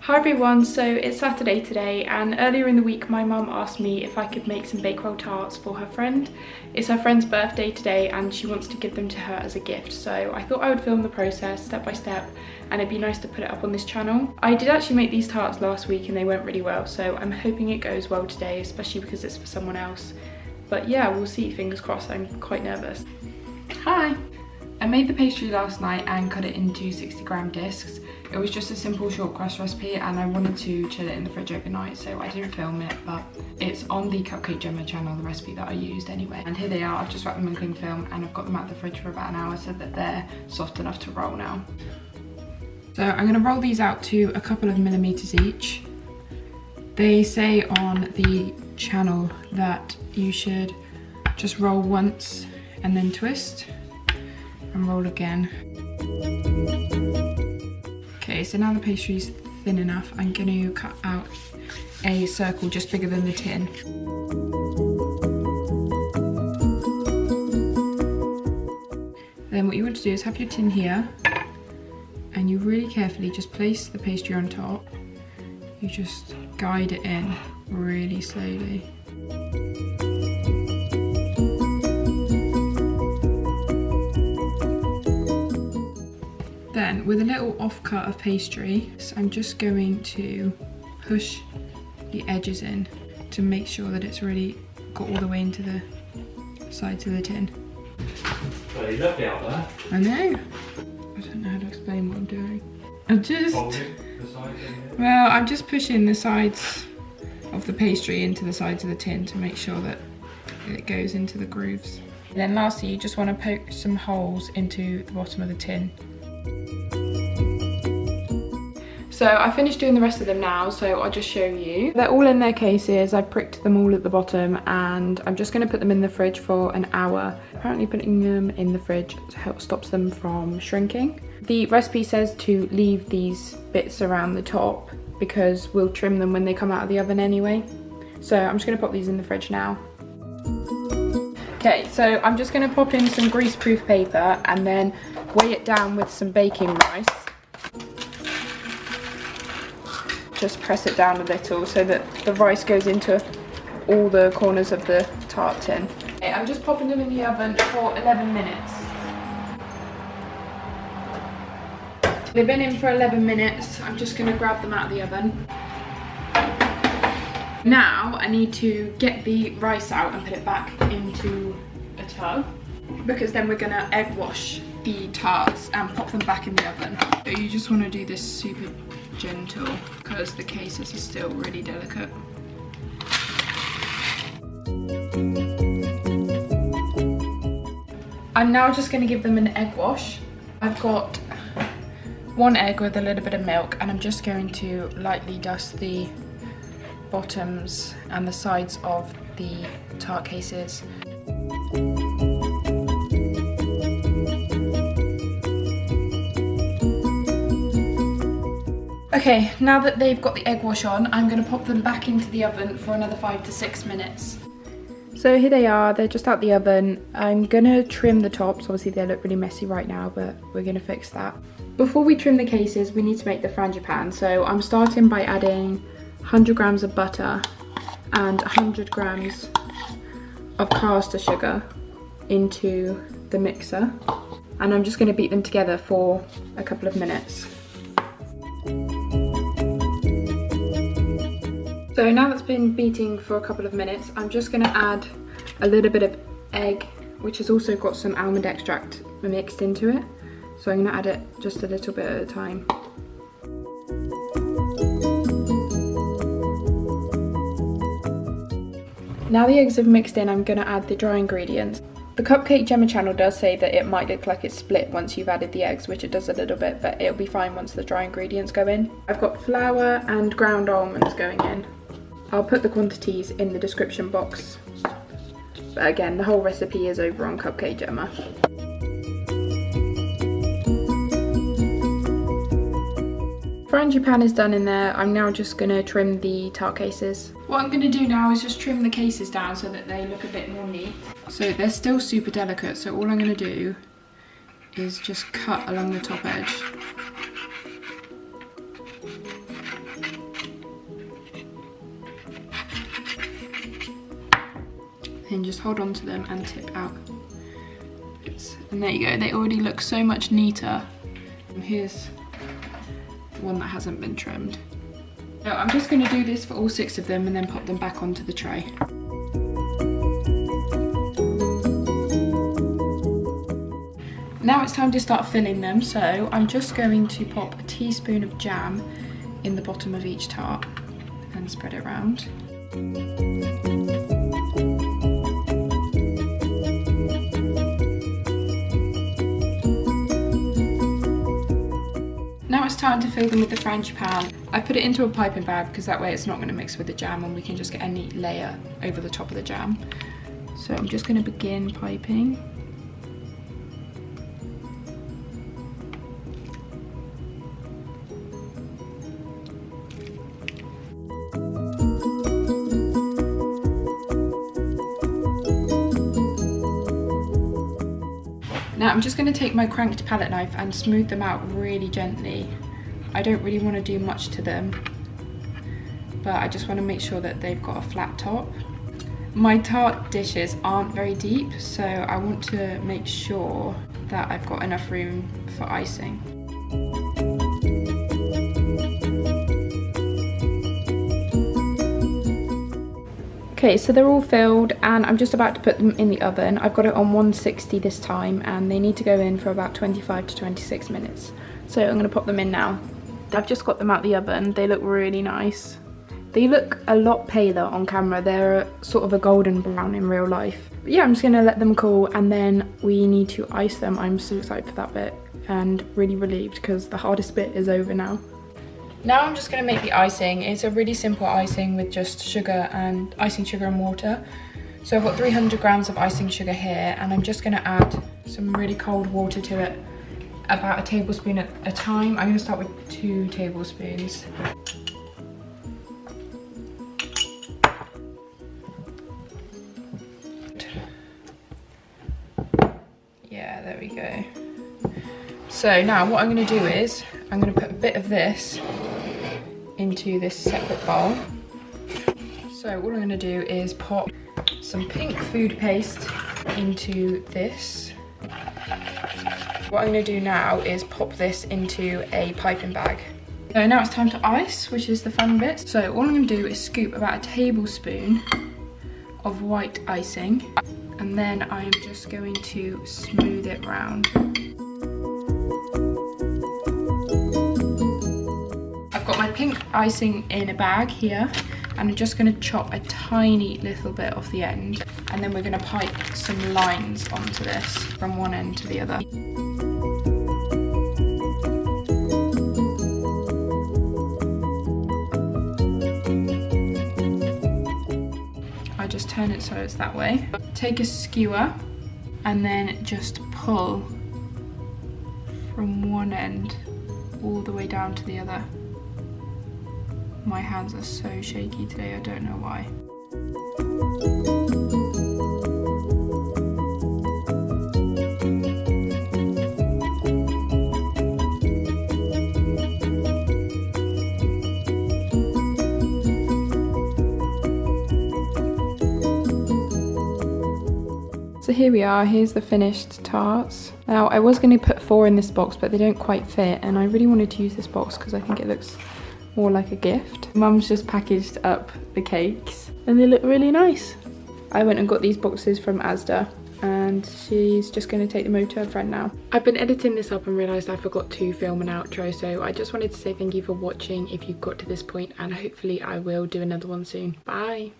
Hi everyone, so it's Saturday today and earlier in the week my mum asked me if I could make some Bakewell tarts for her friend. It's her friend's birthday today and she wants to give them to her as a gift, so I thought I would film the process step by step and it'd be nice to put it up on this channel. I did actually make these tarts last week and they went really well, so I'm hoping it goes well today, especially because it's for someone else. But yeah, we'll see, fingers crossed. I'm quite nervous. Hi! I made the pastry last night and cut it into 60-gram discs. It was just a simple short crust recipe and I wanted to chill it in the fridge overnight, so I didn't film it, but it's on the Cupcake Jemma channel, the recipe that I used anyway. And here they are. I've just wrapped them in cling film and I've got them out of the fridge for about an hour so that they're soft enough to roll now. So I'm going to roll these out to a couple of millimeters each. They say on the channel that you should just roll once and then twist and roll again. Okay, so now the pastry's thin enough, I'm going to cut out a circle just bigger than the tin. Then what you want to do is have your tin here and you really carefully just place the pastry on top. You just guide it in really slowly. Then with a little offcut of pastry, so I'm just going to push the edges in to make sure that it's really got all the way into the sides of the tin. Very lovely out there. I know. I don't know how to explain what I'm doing. I'm just pushing the sides of the pastry into the sides of the tin to make sure that it goes into the grooves. And then lastly, you just want to poke some holes into the bottom of the tin. So I finished doing the rest of them now, so I'll just show you. They're all in their cases. I've pricked them all at the bottom and I'm just going to put them in the fridge for an hour. Apparently putting them in the fridge stops them from shrinking. The recipe says to leave these bits around the top because we'll trim them when they come out of the oven anyway. So I'm just going to pop these in the fridge now. Okay, so I'm just going to pop in some greaseproof paper and then weigh it down with some baking rice. Just press it down a little so that the rice goes into all the corners of the tart tin. Okay, I'm just popping them in the oven for 11 minutes. They've been in for 11 minutes. I'm just going to grab them out of the oven. Now I need to get the rice out and put it back into a tub because then we're going to egg wash the tarts and pop them back in the oven. So you just want to do this super gentle because the cases are still really delicate. I'm now just going to give them an egg wash. I've got one egg with a little bit of milk and I'm just going to lightly dust the bottoms and the sides of the tart cases. Okay, now that they've got the egg wash on, I'm going to pop them back into the oven for another 5 to 6 minutes. So here they are, they're just out the oven. I'm going to trim the tops. Obviously they look really messy right now, but we're going to fix that. Before we trim the cases, we need to make the frangipane. So I'm starting by adding 100 grams of butter and 100 grams of caster sugar into the mixer. And I'm just going to beat them together for a couple of minutes. So now that's been beating for a couple of minutes, I'm just going to add a little bit of egg, which has also got some almond extract mixed into it. So I'm going to add it just a little bit at a time. Now the eggs have mixed in, I'm going to add the dry ingredients. The Cupcake Jemma channel does say that it might look like it's split once you've added the eggs, which it does a little bit, but it'll be fine once the dry ingredients go in. I've got flour and ground almonds going in. I'll put the quantities in the description box. But again, the whole recipe is over on Cupcake Jemma. Frangipane is done in there. I'm now just going to trim the tart cases. What I'm going to do now is just trim the cases down so that they look a bit more neat. So they're still super delicate, so all I'm going to do is just cut along the top edge. pin, just hold on to them and tip out. And there you go, they already look so much neater. And here's the one that hasn't been trimmed. So I'm just going to do this for all 6 of them and then pop them back onto the tray. Now it's time to start filling them, so I'm just going to pop a teaspoon of jam in the bottom of each tart and spread it around. Now it's time to fill them with the frangipane. I put it into a piping bag because that way it's not going to mix with the jam and we can just get a neat layer over the top of the jam. So I'm just going to begin piping. Now I'm just going to take my cranked palette knife and smooth them out really gently. I don't really want to do much to them, but I just want to make sure that they've got a flat top. My tart dishes aren't very deep, so I want to make sure that I've got enough room for icing. Okay, so they're all filled and I'm just about to put them in the oven. I've got it on 160 this time and they need to go in for about 25 to 26 minutes. So I'm going to pop them in now. I've just got them out the oven. They look really nice. They look a lot paler on camera. They're sort of a golden brown in real life. But yeah, I'm just going to let them cool and then we need to ice them. I'm so excited for that bit and really relieved because the hardest bit is over now. Now I'm just going to make the icing. It's a really simple icing with just icing sugar and water. So I've got 300 grams of icing sugar here and I'm just going to add some really cold water to it, about a tablespoon at a time. I'm going to start with 2 tablespoons. Yeah, there we go. So now what I'm going to do is I'm going to put a bit of this into this separate bowl. So all I'm going to do is pop some pink food paste into this. What I'm going to do now is pop this into a piping bag. So now it's time to ice, which is the fun bit. So all I'm going to do is scoop about a tablespoon of white icing and then I'm just going to smooth it round. I've got my pink icing in a bag here and I'm just going to chop a tiny little bit off the end and then we're going to pipe some lines onto this from one end to the other. I just turn it so it's that way. Take a skewer and then just pull from one end all the way down to the other. My hands are so shaky today, I don't know why. So here we are, here's the finished tarts. Now I was going to put 4 in this box but they don't quite fit and I really wanted to use this box because I think it looks more like a gift. Mum's just packaged up the cakes and they look really nice. I went and got these boxes from Asda and she's just going to take them over to her friend now. I've been editing this up and realised I forgot to film an outro, so I just wanted to say thank you for watching if you've got to this point and hopefully I will do another one soon. Bye!